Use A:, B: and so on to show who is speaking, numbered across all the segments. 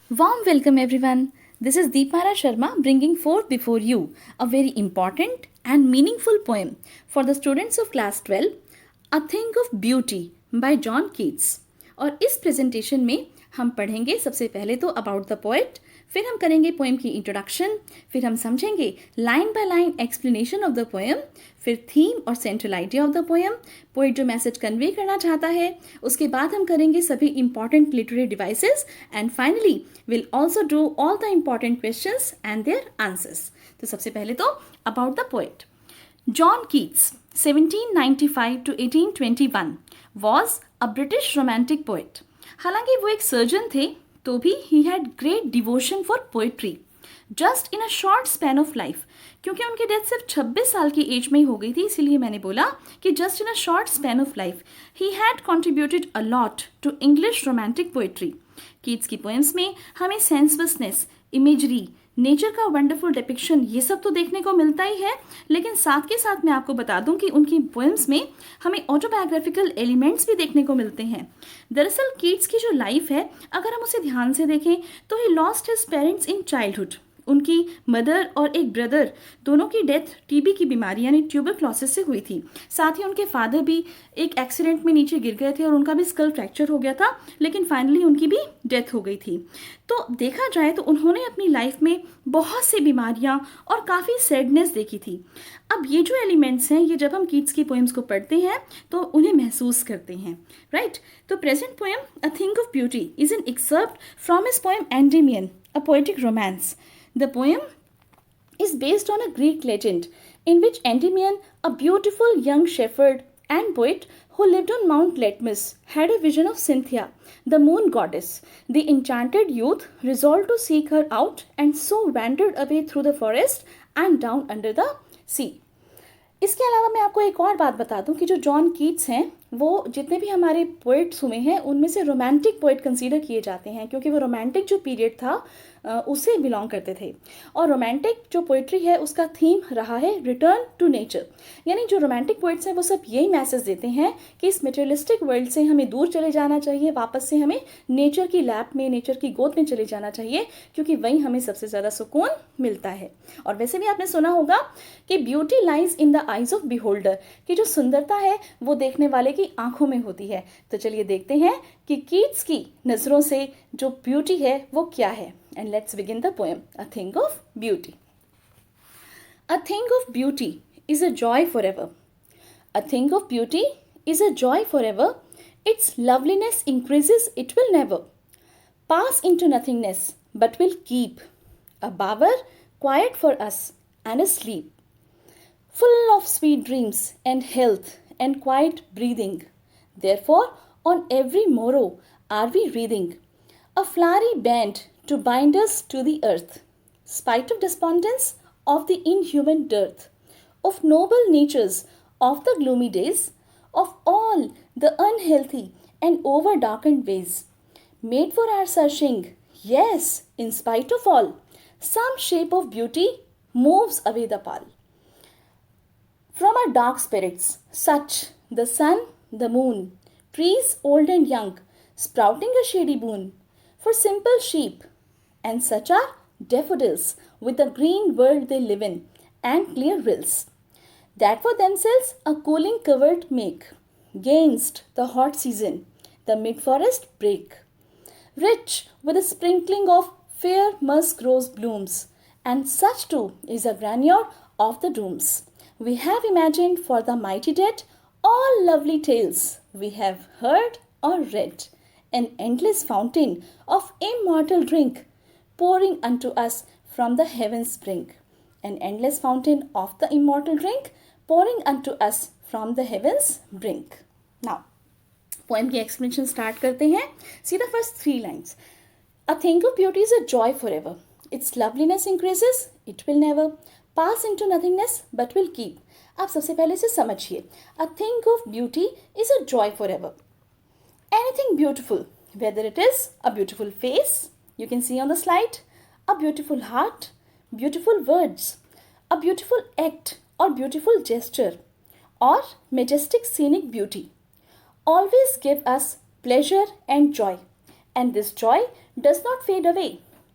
A: Warm welcome everyone. This is Deepmara Sharma bringing forth before you a very important and meaningful poem for the students of class 12, A Thing of Beauty by John Keats. और इस presentation में हम पढ़ेंगे सबसे पहले तो about the poet, फिर हम करेंगे पोएम की इंट्रोडक्शन, फिर हम समझेंगे line by line explanation of the poem, फिर थीम और central idea of the poem, poet जो मैसेज कन्वे करना चाहता है, उसके बाद हम करेंगे सभी important literary devices and finally will also do all the important questions and their answers. तो सबसे पहले तो about the poet. John Keats, 1795 to 1821, was a British romantic poet. हालांकि वो एक सर्जन थे तो भी he had great devotion for poetry. Just in a short span of life. क्योंकि उनकी डेथ सिर्फ 26 साल की एज में ही हो गई थी, इसीलिए मैंने बोला कि just in a short span of life, he had contributed a lot to English romantic poetry. Keats की पोएम्स में हमें सेंसलेसनेस, इमेजरी, नेचर का वंडरफुल डिपिक्शन ये सब तो देखने को मिलता ही है, लेकिन साथ के साथ मैं आपको बता दूं कि उनकी पोएम्स में हमें ऑटोबायोग्राफिकल एलिमेंट्स भी देखने को मिलते हैं. दरअसल कीट्स की जो लाइफ है, अगर हम उसे ध्यान से देखें तो he lost his parents in childhood. उनकी मदर और एक ब्रदर दोनों की डेथ टीबी की बीमारी यानी ट्यूबरक्लोसिस से हुई थी. साथ ही उनके फादर भी एक एक्सीडेंट में नीचे गिर गए थे और उनका भी स्कल फ्रैक्चर हो गया था, लेकिन फाइनली उनकी भी डेथ हो गई थी. तो देखा जाए तो उन्होंने अपनी लाइफ में बहुत सी बीमारियां और काफ़ी सैडनेस देखी थी. अब ये जो एलिमेंट्स हैं, ये जब हम कीट्स की पोएम्स को पढ़ते हैं तो उन्हें महसूस करते हैं, राइट. तो present poem a thing of beauty is an excerpt from his poem Endymion, a poetic romance. The poem is based on a Greek legend in which Endymion, a beautiful young shepherd and poet who lived on Mount Latmus, had a vision of Cynthia, the moon goddess. The enchanted youth resolved to seek her out and so wandered away through the forest and down under the sea. इसके अलावा मैं आपको एक और बात बता दूं कि जो जॉन कीट्स हैं वो जितने भी हमारे पोइट्स हुए हैं उनमें से रोमांटिक पोइट कंसीडर किए जाते हैं, क्योंकि वो रोमांटिक जो पीरियड था उसे बिलोंग करते थे. और रोमांटिक जो पोइट्री है उसका थीम रहा है रिटर्न टू नेचर. यानी जो रोमांटिक पोइट्स हैं वो सब यही मैसेज देते हैं कि इस मटेरियलिस्टिक वर्ल्ड से हमें दूर चले जाना चाहिए, वापस से हमें नेचर की लैप में, नेचर की गोद में चले जाना चाहिए, क्योंकि वहीं हमें सबसे ज़्यादा सुकून मिलता है. और वैसे भी आपने सुना होगा कि beauty lies in the eyes of beholder, कि जो सुंदरता है वो देखने वाले की आंखों में होती है. तो चलिए देखते हैं कि कीट्स की नज़रों से जो ब्यूटी है वो क्या है. And let's begin the poem a thing of beauty. A thing of beauty is a joy for ever. A thing of beauty is a joy for ever. It's loveliness increases, it will never pass into nothingness, but will keep a bower quiet for us and a sleep, full of sweet dreams and health and quiet breathing. Therefore, on every morrow are we wreathing a flowery band to bind us to the earth, spite of despondence of the inhuman dearth, of noble natures of the gloomy days, of all the unhealthy and over darkened ways. Made for our searching, yes, in spite of all, some shape of beauty moves away the pall. From our dark spirits, such the sun, the moon, trees old and young, sprouting a shady boon, for simple sheep, and such are daffodils with the green world they live in, and clear rills, that for themselves a cooling covert make, gainst the hot season, the mid-forest break. Rich with a sprinkling of fair musk rose blooms, and such too is a grandeur of the dooms. We have imagined for the mighty dead all lovely tales we have heard or read, an endless fountain of immortal drink pouring unto us from the heavens brink. An endless fountain of the immortal drink pouring unto us from the heavens brink. Now, poem की explanation start करते हैं. See the first 3 lines. A thing of beauty is a joy for ever. It's loveliness increases, it will never pass into nothingness but will keep. आप सबसे पहले से समझिए. अ thing of beauty is a joy for ever. Anything beautiful, whether it is a beautiful face, you can see on the slide, a beautiful heart, beautiful words, a beautiful act और beautiful gesture, और Majestic scenic beauty always give us pleasure and joy and this joy does not fade away.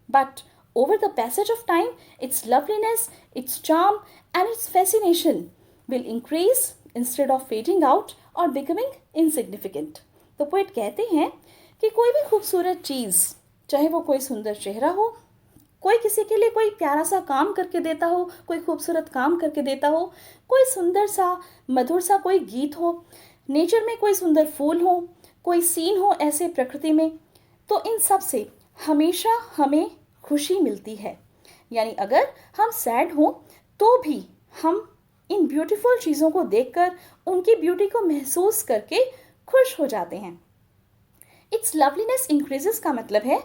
A: But over the passage of time, its loveliness, its charm, and its fascination will increase instead of fading out or becoming insignificant. तो poet कहते हैं कि कोई भी खूबसूरत चीज़, चाहे वो कोई सुंदर चेहरा हो, कोई किसी के लिए कोई प्यारा सा काम करके देता हो, कोई खूबसूरत काम करके देता हो, कोई सुंदर सा मधुर सा कोई गीत हो, नेचर में कोई सुंदर फूल हो, कोई सीन हो ऐसे प्रकृति में, तो इन सब से हमेशा हमें खुशी मिलती है. यानी अगर हम सैड हो तो भी हम इन ब्यूटीफुल चीज़ों को देखकर उनकी ब्यूटी को महसूस करके खुश हो जाते हैं. इट्स लवलीनेस इंक्रीजेस का मतलब है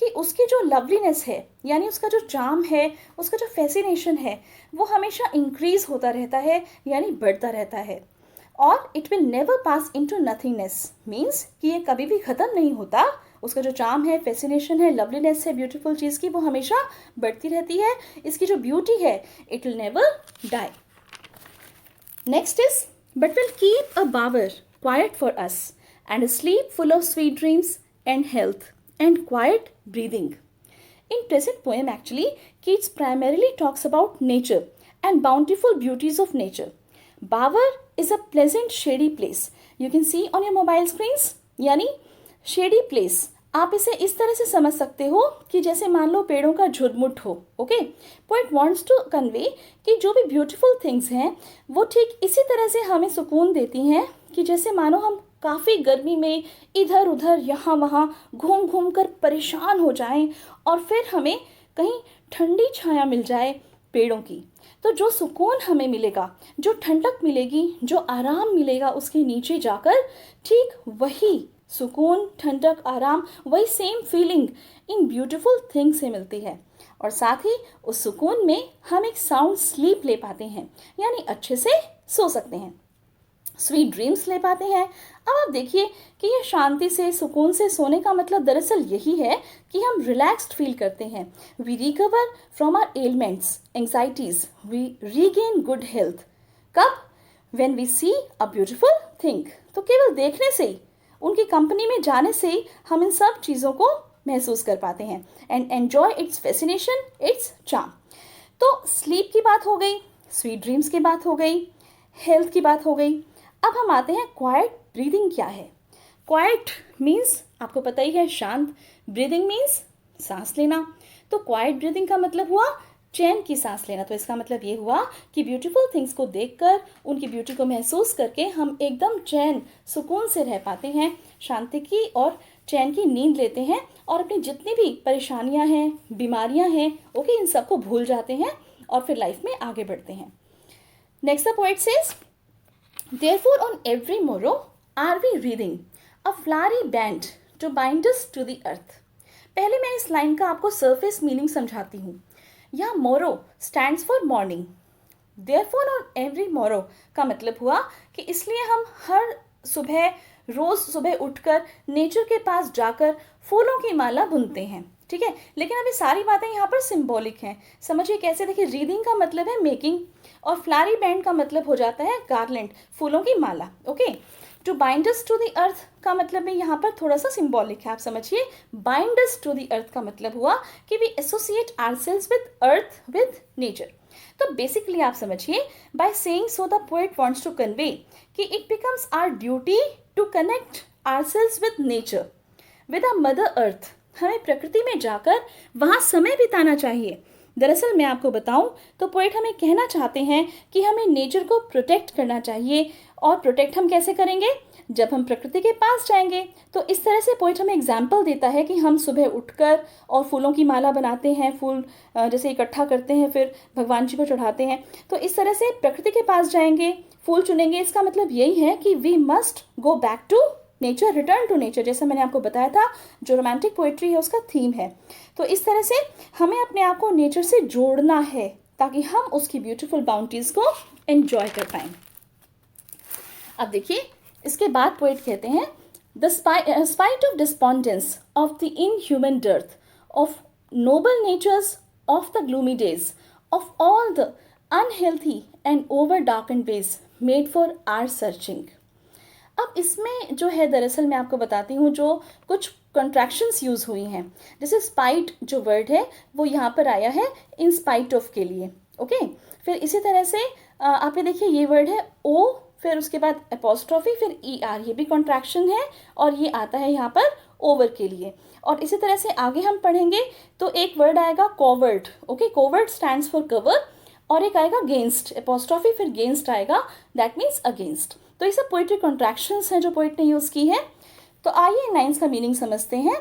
A: कि उसकी जो लवलीनेस है, यानी उसका जो चार्म है, उसका जो फैसिनेशन है, वो हमेशा इंक्रीज होता रहता है, यानी बढ़ता रहता है. और it will never pass into nothingness, means कि ये कभी भी ख़त्म नहीं होता. उसका जो चार्म है, फैसिनेशन है, लवलीनेस है ब्यूटीफुल चीज़ की, वो हमेशा बढ़ती रहती है. इसकी जो ब्यूटी है, it will never die. Next is but will keep a bower quiet for us and a sleep full of sweet dreams and health and quiet breathing. In present poem actually, Keats primarily talks about nature and bountiful beauties of nature. Bower is a pleasant shady place. You can see on your mobile screens. यानी shady place. आप इसे इस तरह से समझ सकते हो कि जैसे मान लो पेड़ों का झुरमुट हो. Okay, poet wants to convey कि जो भी ब्यूटीफुल थिंग्स हैं वो ठीक इसी तरह से हमें सुकून देती हैं कि जैसे मानो हम काफ़ी गर्मी में इधर उधर यहाँ वहाँ घूम घूम कर परेशान हो जाएं और फिर हमें कहीं ठंडी छाया मिल जाए पेड़ों की. तो जो सुकून हमें मिलेगा, जो ठंडक मिलेगी, जो आराम मिलेगा उसके नीचे जाकर, ठीक वही सुकून, ठंडक, आराम, वही same feeling in beautiful things से मिलती है. और साथ ही उस सुकून में हम एक साउंड स्लीप ले पाते हैं, यानी अच्छे से सो सकते हैं, स्वीट ड्रीम्स ले पाते हैं. अब आप देखिए कि ये शांति से, सुकून से सोने का मतलब दरअसल यही है कि हम रिलैक्स्ड फील करते हैं. We recover from our elements, anxieties, we regain good health. कब? When we see a beautiful thing. तो केवल देखने से ही, उनकी कंपनी में जाने से ही हम इन सब चीज़ों को महसूस कर पाते हैं and enjoy it's fascination, it's charm. तो स्लीप की बात हो गई, स्वीट ड्रीम्स की बात हो गई, हेल्थ की बात हो गई. अब हम आते हैं क्वाइट ब्रीदिंग क्या है. क्वाइट मीन्स आपको पता ही है शांत, ब्रीदिंग मीन्स सांस लेना. तो क्वाइट ब्रीदिंग का मतलब हुआ चैन की सांस लेना. तो इसका मतलब ये हुआ कि ब्यूटीफुल थिंग्स को देखकर, उनकी ब्यूटी को महसूस करके हम एकदम चैन, सुकून से रह पाते हैं, शांति की और चैन की नींद लेते हैं और अपनी जितनी भी परेशानियां हैं, बीमारियां हैं, ओके, इन सबको भूल जाते हैं और फिर लाइफ में आगे बढ़ते हैं. Next the poet says, therefore on every morrow are we reading a flowery band to bind us to the earth. पहले मैं इस लाइन का आपको सरफेस मीनिंग समझाती हूँ. यहाँ मोरो stands for morning. therefore on every morrow का मतलब हुआ कि इसलिए हम हर सुबह, रोज़ सुबह उठकर नेचर के पास जाकर फूलों की माला बुनते हैं. ठीक है, लेकिन अभी सारी बातें यहाँ पर सिंबॉलिक हैं. समझिए कैसे. देखिए, रीडिंग का मतलब है मेकिंग और फ्लारी बैंड का मतलब हो जाता है गार्लैंड, फूलों की माला. Okay, to bind us to the earth का मतलब है यहाँ पर थोड़ा सा सिंबॉलिक है. आप समझिए, bind us to the earth का मतलब हुआ कि we associate ourselves with earth, with nature. तो बेसिकली आप समझिए, by saying so the poet wants to convey कि it becomes our duty to connect ourselves with nature, with a mother earth. हमें प्रकृति में जाकर वहाँ समय बिताना चाहिए. दरअसल मैं आपको बताऊं तो पोएट हमें कहना चाहते हैं कि हमें नेचर को प्रोटेक्ट करना चाहिए. और प्रोटेक्ट हम कैसे करेंगे? जब हम प्रकृति के पास जाएंगे. तो इस तरह से पोएट हमें एग्जाम्पल देता है कि हम सुबह उठकर और फूलों की माला बनाते हैं, फूल जैसे इकट्ठा करते हैं, फिर भगवान जी को चढ़ाते हैं. तो इस तरह से प्रकृति के पास जाएंगे, फूल चुनेंगे. इसका मतलब यही है कि we must go back to nature, return to nature, जैसा मैंने आपको बताया था जो रोमांटिक पोइट्री है उसका थीम है. तो इस तरह से हमें अपने आप को नेचर से जोड़ना है ताकि हम उसकी ब्यूटीफुल बाउंटीज को एंजॉय कर पाएं. अब देखिए, इसके बाद पोएट कहते हैं, the spite of despondence of the inhuman dearth of noble natures of the gloomy days of all the unhealthy and over darken ways made for our searching. अब इसमें जो है दरअसल मैं आपको बताती हूँ जो कुछ कंट्रैक्शंस यूज़ हुई हैं। जैसे स्पाइट जो वर्ड है वो यहाँ पर आया है इन स्पाइट ऑफ के लिए। ओके, फिर इसी तरह से आप ये देखिए ये वर्ड है ओ, फिर उसके बाद एपोस्ट्रॉफी, फिर ई आर, ये भी कॉन्ट्रैक्शन है और ये आता है यहाँ पर ओवर के लिए। और इसी तरह से आगे हम पढ़ेंगे तो एक वर्ड आएगा covert. Okay, covert stands for cover, और एक आएगा गेंस्ट, एपोस्ट्रॉफी फिर गेंस्ट आएगा, दैट मीन्स अगेंस्ट। तो ये सब पोइट्री कॉन्ट्रैक्शंस हैं जो पोइट ने यूज़ की है। तो आइए इन लाइन्स का मीनिंग समझते हैं।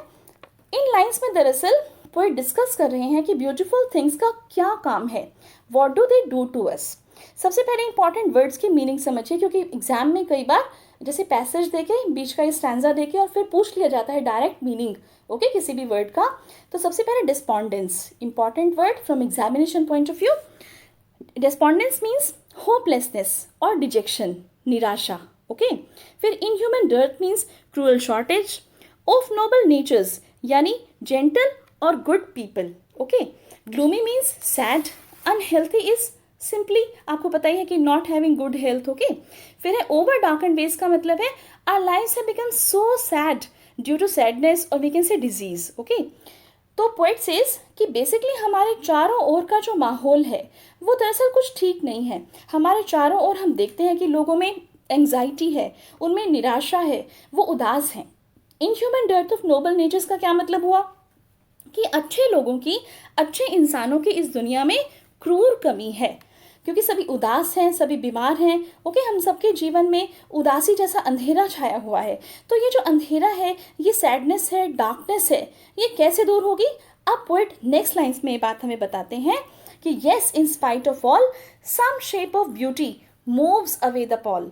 A: इन लाइन्स में दरअसल पोइट डिस्कस कर रहे हैं कि ब्यूटीफुल थिंग्स का क्या काम है, what do they do to us. सबसे पहले इंपॉर्टेंट वर्ड्स की मीनिंग समझिए, क्योंकि एग्जाम में कई बार जैसे पैसेज देके बीच का स्टैंजा देके और फिर पूछ लिया जाता है डायरेक्ट मीनिंग ओके किसी भी वर्ड का। तो सबसे पहले despondence, important word from examination point of view. Despondence means hopelessness और डिजेक्शन, निराशा। ओके, फिर inhuman dearth means cruel shortage of noble natures, यानी जेंटल और good people. Okay, gloomy means sad, unhealthy is simply आपको पता ही है कि not having good health. Okay, फिर है ओवर डार्क एंड बेस का मतलब है our lives have become so sad due to sadness और we can say disease. Okay, तो पोएट सेज कि बेसिकली हमारे चारों ओर का जो माहौल है वो दरअसल कुछ ठीक नहीं है। हमारे चारों ओर हम देखते हैं कि लोगों में एंग्जाइटी है, उनमें निराशा है, वो उदास हैं। Inhuman dearth of noble natures का क्या मतलब हुआ कि अच्छे लोगों की, अच्छे इंसानों की इस दुनिया में क्रूर कमी है, क्योंकि सभी उदास हैं, सभी बीमार हैं। ओके, हम सबके जीवन में उदासी जैसा अंधेरा छाया हुआ है। तो ये जो अंधेरा है, ये सैडनेस है, डार्कनेस है, ये कैसे दूर होगी। अब पोएट नेक्स्ट लाइन्स में ये बात हमें बताते हैं कि yes in spite of all some shape of beauty moves away the pall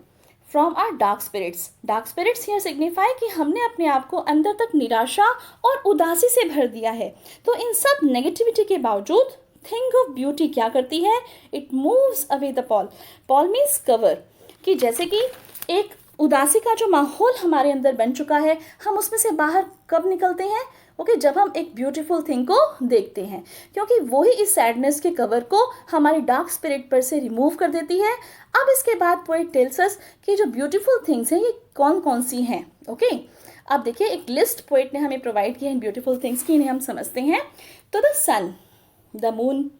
A: from our dark spirits. Dark spirits here signify कि हमने अपने आप को अंदर तक निराशा और उदासी से भर दिया है। तो इन सब नेगेटिविटी के बावजूद थिंग ऑफ ब्यूटी क्या करती है, it moves away the Paul. Paul means cover, कि जैसे कि एक उदासी का जो माहौल हमारे अंदर बन चुका है, हम उसमें से बाहर कब निकलते हैं। ओके, जब हम एक ब्यूटीफुल थिंग को देखते हैं, क्योंकि वही इस सैडनेस के कवर को हमारे डार्क स्पिरिट पर से रिमूव कर देती है। अब इसके बाद पोएट टेल्स अस कि जो ब्यूटीफुल थिंग्स हैं ये कौन कौन सी हैं। ओके, अब देखिए एक लिस्ट पोएट ने हमें प्रोवाइड की है इन ब्यूटीफुल थिंग्स की, इन्हें हम समझते हैं। तो the sun, the moon,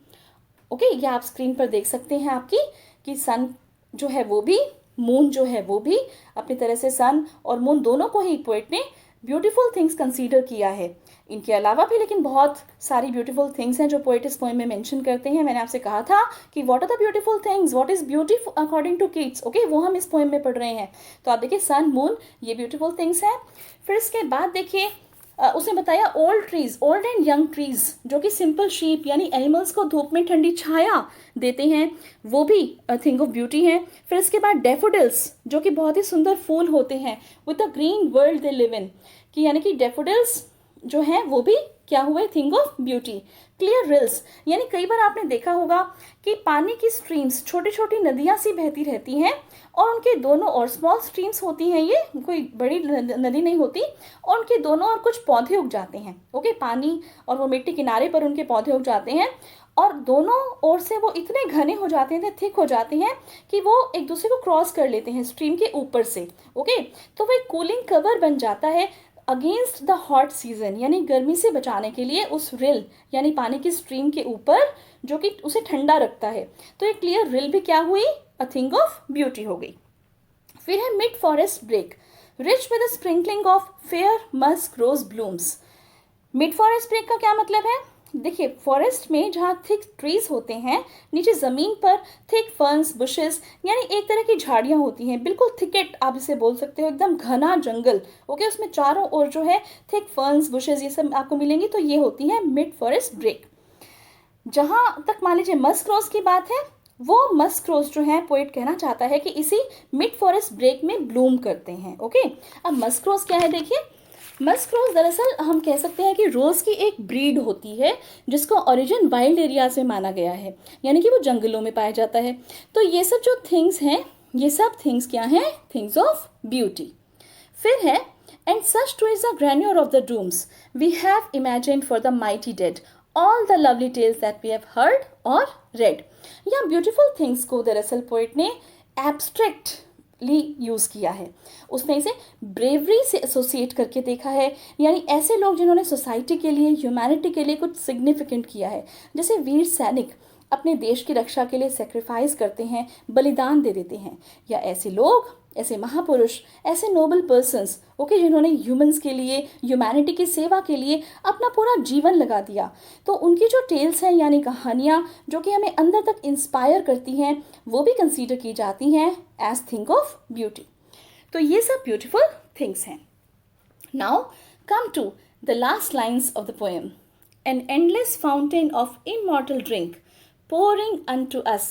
A: okay, ये आप स्क्रीन पर देख सकते हैं आपकी कि सन जो है वो भी, मून जो है वो भी, अपनी तरह से सन और मून दोनों को ही पोएट ने ब्यूटीफुल थिंग्स कंसीडर किया है। इनके अलावा भी लेकिन बहुत सारी ब्यूटीफुल थिंग्स हैं जो पोएट इस पोएम में मेंशन करते हैं। मैंने आपसे कहा था कि what are the beautiful things, what is beauty according to kids. Okay, वो हम इस पोएम में पढ़ रहे हैं। तो आप देखिए सन, मून, ये ब्यूटीफुल थिंग्स हैं। फिर इसके बाद देखिए उसने बताया old trees, old and young trees, जो कि सिंपल शीप यानी एनिमल्स को धूप में ठंडी छाया देते हैं, वो भी थिंग ऑफ ब्यूटी है। फिर इसके बाद डेफोडिल्स, जो कि बहुत ही सुंदर फूल होते हैं, with the green world they live in, कि यानी कि डेफोडिल्स जो हैं वो भी क्या हुए, thing of beauty. Clear reels, यानी कई बार आपने देखा होगा कि पानी की स्ट्रीम्स, छोटी छोटी नदियाँ सी बहती रहती हैं और उनके दोनों ओर स्मॉल स्ट्रीम्स होती हैं, ये कोई बड़ी नदी नहीं होती, और उनके दोनों ओर कुछ पौधे उग जाते हैं। ओके, पानी और वो मिट्टी किनारे पर उनके पौधे उग जाते हैं और दोनों ओर से वो इतने घने हो जाते हैं, थिक हो जाते हैं कि वो एक दूसरे को क्रॉस कर लेते हैं स्ट्रीम के ऊपर से। ओके, तो वो एक कूलिंग कवर बन जाता है अगेंस्ट द हॉट सीजन, यानी गर्मी से बचाने के लिए उस रिल यानी पानी की स्ट्रीम के ऊपर, जो कि उसे ठंडा रखता है। तो एक क्लियर रिल भी क्या हुई, अ थिंग ऑफ ब्यूटी हो गई। फिर है mid forest brake, rich with sprinkling of fair musk rose blooms. Mid forest brake का क्या मतलब है, देखिए फॉरेस्ट में जहाँ थिक ट्रीज होते हैं, नीचे ज़मीन पर थिक फर्न्स, बुशेस, यानी एक तरह की झाड़ियाँ होती हैं, बिल्कुल थिकेट आप इसे बोल सकते हो, एकदम घना जंगल। ओके, उसमें चारों ओर जो है थिक फर्न्स, बुशेस ये सब आपको मिलेंगी, तो ये होती है मिड फॉरेस्ट ब्रेक। जहाँ तक मान लीजिए मस्क रोज की बात है, वो मस्क रोज जो है पोएट कहना चाहता है कि इसी मिड फॉरेस्ट ब्रेक में ब्लूम करते हैं। ओके, अब मस्क रोज क्या है, देखिए मस्क रोज दरअसल हम कह सकते हैं कि रोज़ की एक ब्रीड होती है जिसका ओरिजिन वाइल्ड एरियाज में माना गया है, यानी कि वो जंगलों में पाया जाता है। तो ये सब जो थिंग्स हैं, ये सब थिंग्स क्या हैं, थिंग्स ऑफ ब्यूटी। फिर है and such too is the grandeur of the dooms we have imagined for the mighty dead all the lovely tales that we have heard or read. या beautiful things को दरअसल poet ने abstract use किया है, उसने इसे bravery से associate करके देखा है, यानी ऐसे लोग जिन्होंने सोसाइटी के लिए, ह्यूमैनिटी के लिए कुछ सिग्निफिकेंट किया है, जैसे वीर सैनिक अपने देश की रक्षा के लिए सेक्रीफाइस करते हैं, बलिदान दे देते हैं, या ऐसे लोग, ऐसे महापुरुष, ऐसे नोबल पर्सन्स, ओके, जिन्होंने ह्यूमंस के लिए, ह्यूमैनिटी की सेवा के लिए अपना पूरा जीवन लगा दिया। तो उनकी जो टेल्स हैं यानी कहानियाँ जो कि हमें अंदर तक इंस्पायर करती हैं, वो भी कंसीडर की जाती हैं एज थिंग ऑफ ब्यूटी। तो ये सब ब्यूटीफुल थिंग्स हैं। Now come to the last lines of the poem. An endless fountain of immortal drink pouring unto us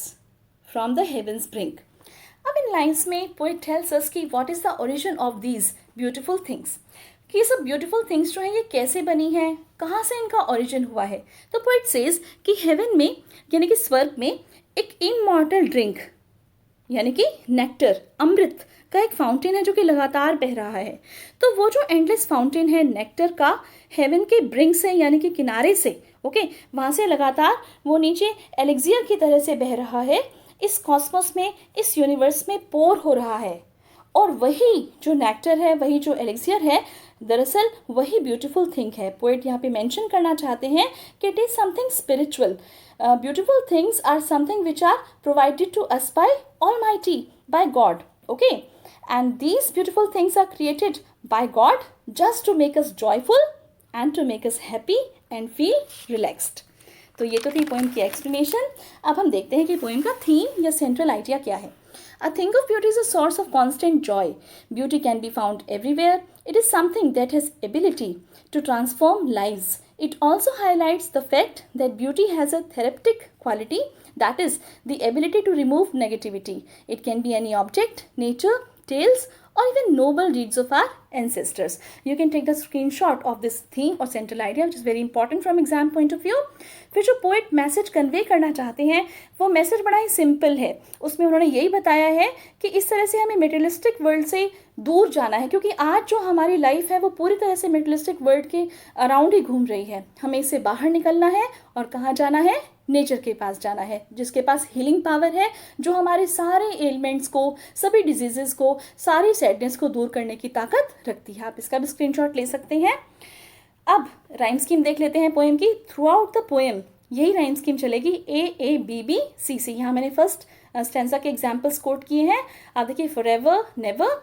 A: from the heavens brink। अब इन लाइन्स में पोएट टेल्स अस कि what is the origin of these beautiful things, कि ये सब beautiful things जो हैं ये कैसे बनी हैं, कहाँ से इनका ओरिजिन हुआ है। तो पोएट सेज कि हेवन में यानी कि स्वर्ग में एक इमॉर्टल ड्रिंक यानी कि नेक्टर, अमृत का एक फाउंटेन है जो कि लगातार बह रहा है। तो वो जो एंडलेस फाउंटेन है नेक्टर का, हेवन के ब्रिंक से यानी कि किनारे से, ओके, वहाँ से लगातार वो नीचे एलेक्सियर की तरह से बह रहा है, इस कॉस्मोस में, इस यूनिवर्स में पोर हो रहा है। और वही जो नेक्टर है, वही जो एलेक्सियर है, दरअसल वही ब्यूटीफुल थिंग है। पोएट यहाँ पे मेंशन करना चाहते हैं कि it is something spiritual. Beautiful things are something which are provided to us by almighty, by God, okay, and these beautiful things are created by God just to make us joyful and to make us happy and feel relaxed. तो ये तो थी poem की explanation. अब हम देखते हैं कि पोएम का थीम या सेंट्रल आइडिया क्या है। A thing of beauty is a source of constant joy. Beauty can be found everywhere. It is something that has ability to transform lives. It also highlights the fact that beauty has a therapeutic quality, that is, the ability to remove negativity. It can be any object, nature, tales, or even noble deeds of our ancestors. You can take the screenshot of this theme or central idea, which is very important from exam point of view. फिर जो poet message convey करना चाहते हैं वो message बड़ा ही simple है। उसमें उन्होंने यही बताया है कि इस तरह से हमें मेटेरियलिस्टिक वर्ल्ड से दूर जाना है, क्योंकि आज जो हमारी लाइफ है वो पूरी तरह से मेटेरियलिस्टिक वर्ल्ड के अराउंड ही घूम रही है। हमें इससे बाहर निकलना है और कहाँ जाना है, नेचर के पास जाना है, जिसके पास हीलिंग पावर है, जो हमारे सारे एलिमेंट्स को, सभी डिजीजेस को, सारी सैडनेस को दूर करने की ताकत रखती है। आप इसका भी स्क्रीनशॉट ले सकते हैं। अब राइम स्कीम देख लेते हैं पोएम की। थ्रू आउट द पोएम यही राइम स्कीम चलेगी, AABBCC। यहाँ मैंने फर्स्ट स्टेंजा के एग्जाम्पल्स कोट किए हैं। आप देखिए, forever, never,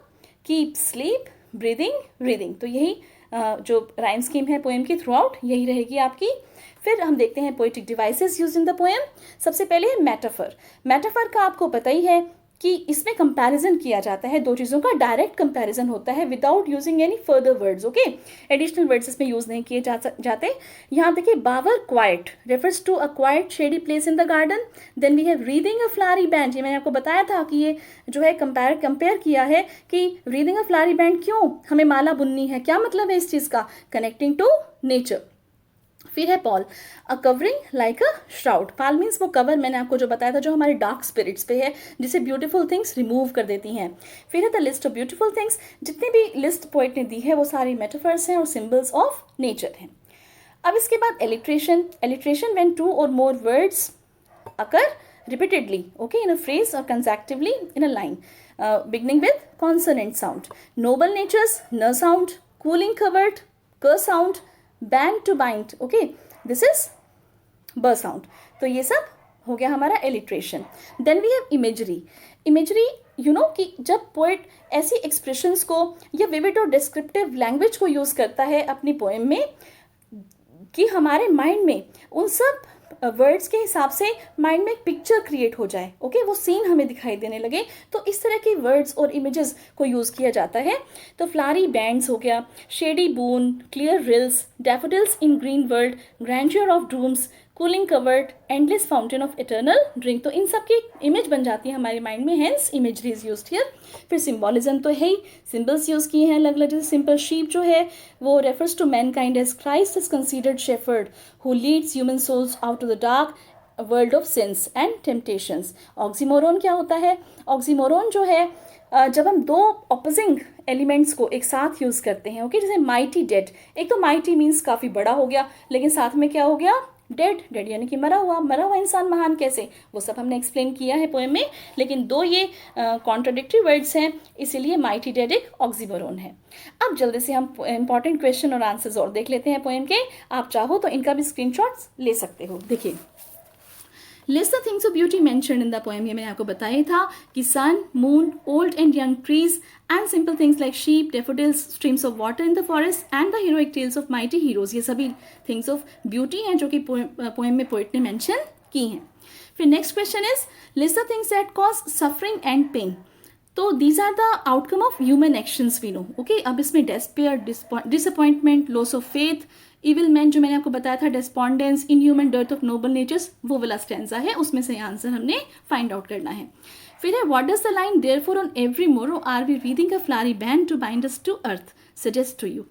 A: keep, sleep, breathing, reading. तो यही जो राइम स्कीम है पोएम की थ्रू आउट यही रहेगी आपकी। फिर हम देखते हैं poetic devices used in the poem. सबसे पहले है मेटाफर। मेटाफर का आपको पता ही है कि इसमें कंपैरिजन किया जाता है, दो चीज़ों का डायरेक्ट कंपैरिजन होता है without using any further words, okay. Additional words इसमें यूज नहीं किए जाते। यहाँ देखिए, bower quite refers to a quite shady place in the garden. Then we have reading a flowery band. ये मैंने आपको बताया था कि ये जो है कंपेयर किया है कि रीडिंग अ फ्लावरी बैंड, क्यों हमें माला बुननी है, क्या मतलब है इस चीज़ का, कनेक्टिंग टू नेचर। फिर है pall, a covering like a shroud. Pall means वो कवर, मैंने आपको जो बताया था, जो हमारे डार्क स्पिरिट्स पे है, जिसे ब्यूटीफुल थिंग्स रिमूव कर देती हैं। फिर है the list of beautiful things. जितनी भी लिस्ट पोएट ने दी है वो सारी मेटाफर्स हैं और सिंबल्स ऑफ नेचर हैं। अब इसके बाद alliteration. Alliteration when two or more words occur repeatedly, okay, in a phrase or consecutively in a line, beginning with consonant sound. Noble natures, न साउंड, कूलिंग कवर्ड, क sound, band to bind, okay, this is ब sound. तो ये सब हो गया हमारा alliteration. Then we have imagery. Imagery you know कि जब पोएट ऐसी एक्सप्रेशंस को या विविड और डिस्क्रिप्टिव लैंग्वेज को यूज करता है अपनी पोएम में, कि हमारे माइंड में उन सब वर्ड्स के हिसाब से माइंड में एक पिक्चर क्रिएट हो जाए, ओके, वो सीन हमें दिखाई देने लगे। तो इस तरह के वर्ड्स और इमेजेस को यूज़ किया जाता है। तो फ्लारी बैंड्स हो गया, shady boon, clear rills, daffodils in green world, grandeur of dooms, cooling covert, endless fountain of eternal drink. तो इन सब की इमेज बन जाती है हमारे माइंड में, hence imagery is used here. फिर सिम्बॉलिज्म तो है ही, सिंबल्स यूज किए हैं अलग अलग। जैसे सिंपल शीप जो है वो refers to mankind as Christ is considered shepherd who leads human souls out to the dark world of sins and temptations. Oxymoron क्या होता है? ऑक्सीमोरोन जो है जब हम दो ऑपोजिंग एलिमेंट्स को एक साथ यूज करते हैं, ओके, जैसे माइटी डेड। एक तो माइटी मीन्स काफ़ी बड़ा हो गया, लेकिन साथ में क्या हो गया, डेड, डेड यानी कि मरा हुआ इंसान महान कैसे, वो सब हमने एक्सप्लेन किया है पोएम में, लेकिन दो ये कॉन्ट्राडिक्टरी वर्ड्स हैं, इसीलिए माइटी डेड एक ऑक्सीमोरोन है। अब जल्दी से हम इंपॉर्टेंट क्वेश्चन और आंसर्स और देख लेते हैं पोएम के। आप चाहो तो इनका भी स्क्रीनशॉट्स ले सकते हो। देखिए, list the things of beauty mentioned in the poem, ये मैंने आपको बताया था कि sun, moon, old and young trees and simple things like sheep, daffodils, streams of water in the forest and the heroic tales of mighty heroes, ये सभी things of beauty हैं जो कि पोएम में पोइट ने मेंशन की हैं। फिर next question is list the things that cause suffering and pain. तो these are the outcome of human actions we know. Okay, अब इसमें despair, disappointment, loss of faith, evil man जो मैंने आपको बताया था, despondence, inhuman, dearth of noble natures, वो वाला स्टैंजा है, उसमें से आंसर हमने फाइंड आउट करना है। फिर है what does the line therefore on every morrow are we reading a flowery band to bind us to earth suggest to you.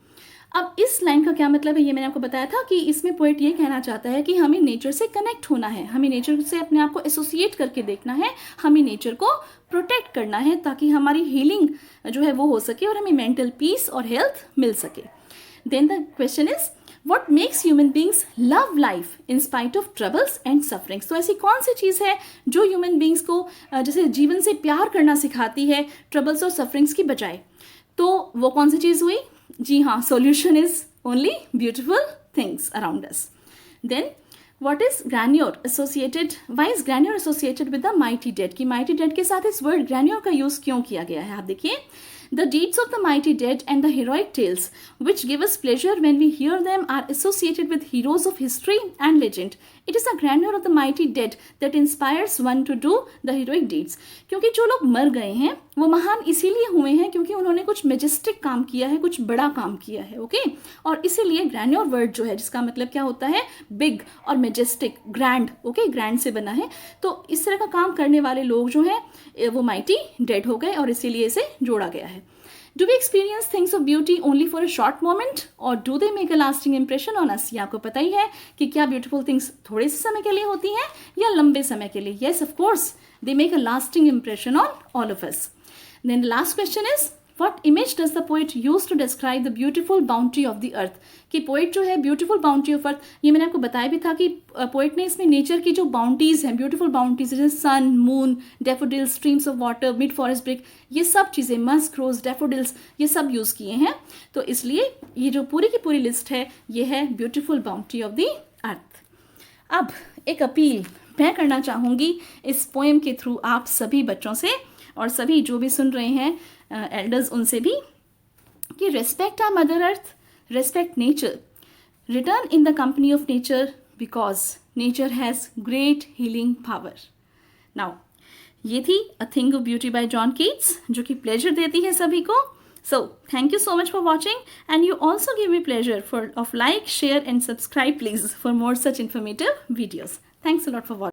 A: अब इस लाइन का क्या मतलब है, ये मैंने आपको बताया था कि इसमें पोएट ये कहना चाहता है कि हमें नेचर से कनेक्ट होना है, हमें नेचर से अपने आप को एसोसिएट करके देखना है, हमें नेचर को प्रोटेक्ट करना है ताकि हमारी हीलिंग जो है वो हो सके और हमें मेंटल पीस और हेल्थ मिल सके। Then the question is What makes human beings love life in spite of troubles and sufferings? तो ऐसी कौन सी चीज़ है जो ह्यूमन बींग्स को जैसे जीवन से प्यार करना सिखाती है ट्रबल्स और सफरिंग्स की बजाय? तो वो कौन सी चीज़ हुई? जी हाँ, solution is only beautiful things around us. Then what is grandeur associated, why is grandeur associated with the mighty dead, कि माइटी डेड के साथ इस वर्ड ग्रैन्योर का यूज क्यों किया गया है? आप देखिए, the deeds of the mighty dead and the heroic tales which give us pleasure when we hear them are associated with heroes of history and legend. It is the grandeur of the mighty dead that inspires one to do the heroic deeds. क्योंकि जो लोग मर गए हैं वो महान इसीलिए हुए हैं क्योंकि उन्होंने कुछ मेजेस्टिक काम किया है, कुछ बड़ा काम किया है। ओके, और इसीलिए ग्रैन्योर वर्ड जो है जिसका मतलब क्या होता है, बिग और मेजेस्टिक, ग्रैंड। ओके, ग्रैंड से बना है, तो इस तरह का काम करने वाले लोग जो हैं वो माइटी डेड हो गए और इसीलिए इसे जोड़ा गया है। Do we experience things of beauty only for a short moment or do they make a lasting impression on us? ये आपको पता ही है कि क्या beautiful things थोड़े से समय के लिए होती हैं या लंबे समय के लिए? Yes, of course, they make a lasting impression on all of us. Then the last question is, what image does the poet use to describe the beautiful bounty of the earth? कि poet जो है beautiful bounty of earth, ये मैंने आपको बताया भी था कि पोइट ने इसमें नेचर की जो बाउंटीज हैं, ब्यूटीफुल बाउंटीज जैसे sun, moon, daffodils, streams of water, mid forest brake, ये सब चीज़ें, मस्क, रोज, डेफोडिल्स, ये सब यूज़ किए हैं। तो इसलिए ये जो पूरी की पूरी लिस्ट है ये है beautiful bounty of the earth. अब एक अपील मैं करना चाहूँगी इस पोएम के थ्रू आप सभी बच्चों से और सभी जो भी सुन रहे हैं एल्डर्स उनसे भी, कि respect our mother earth, respect nature, return in the company of nature because nature has great healing power. Now, ये थी A Thing of Beauty by John Keats जो कि pleasure देती है सभी को। So, thank you so much for watching and you also give me pleasure of like, share and subscribe please for more such informative videos. Thanks a lot for watching.